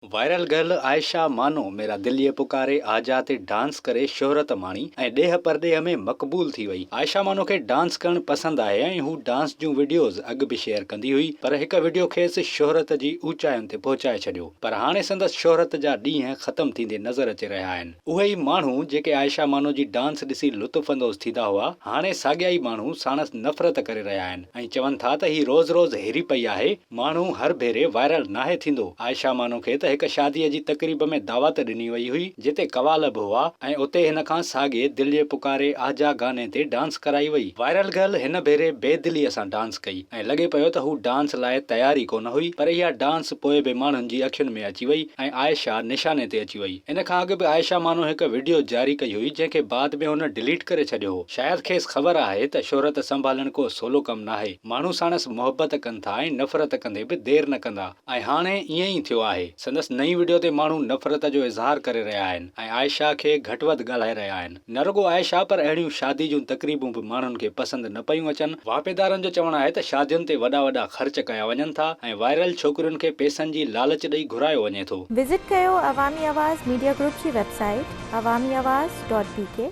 Viral girl Ayesha मानो मेरा दिल ये पुकारे आजा ते डांस करे शोहरत माणी ऐं ॾेह परॾेह में मक़बूल थी वई। आयशा मानो खे डांस करण पसंद आहे ऐं हू डांस जूं वीडियोज़ अॻु बि शेयर कंदी हुई, पर हिक वीडियो खेसि शोहरत जी ऊचाइयुनि ते पहुचाए छॾियो। पर हाणे संदसि शोहरत जा ॾींहं ख़तम थींदे नज़र अची रहिया आहिनि। उहे ई माण्हू जेके आयशा मानो जी डांस ॾिसी लुत्फ़अंदोज़ थींदा हुआ, हाणे साॻिया ई माण्हू साणसि नफ़रत करे रहिया आहिनि ऐं चवनि था त ही रोज़ रोज़ हिरी पई आहे। माण्हू हर भेरे वायरल नाहे थींदो। आयशा मानो खे त हिक शादीअ जी तक़रीब में दावत ॾिनी वई हुई जिते कवाल बि हुआ ऐं उते हिन खां साॻिए दिल जे पुकारे आजा गाने ते डांस कराई वई। वायरल गर्ल हिन भेरे बेदिलीअ सां डांस कई ऐं लॻे पियो त हू डांस लाइ तयारी कोन हुई, पर इहा डांस पोइ बि माण्हुनि जी अखियुनि में अची वई ऐं आयशा निशाने ते अची वई। इन खां अॻु बि आयशा मानो हिकु वीडियो जारी कई हुई जंहिंखे बाद में हुन डिलीट करे छॾियो हो। शायदि खेसि ख़बर आहे त शोहरत संभालणु को सवलो कमु नाहे। माण्हू साणसि मोहबत कनि था ऐं नफ़रत कंदे बि देरि न कंदा ऐं हाणे ईअं ई थियो आहे। संदसि नई वीडियो ते माण्हू नफ़रत जो इज़हार करे रहिया आहिनि ऐं आयशा खे घटि वधि ॻाल्हाए रहिया आहिनि। न रुॻो आयशा, पर अहिड़ियूं शादी जूं तक़रीबूं बि माण्हुनि खे पसंदि न पियूं अचनि। वापेदारनि जो चवणु आहे त शादियुनि ते वॾा वॾा ख़र्च कया वञनि था ऐं वायरल छोकिरियुनि खे पैसनि जी लालच ॾेई घुरायो वञे थो। विज़िट कयो अवामी आवाज़ मीडिया ग्रुप जी वेबसाइट awamiawaz.pk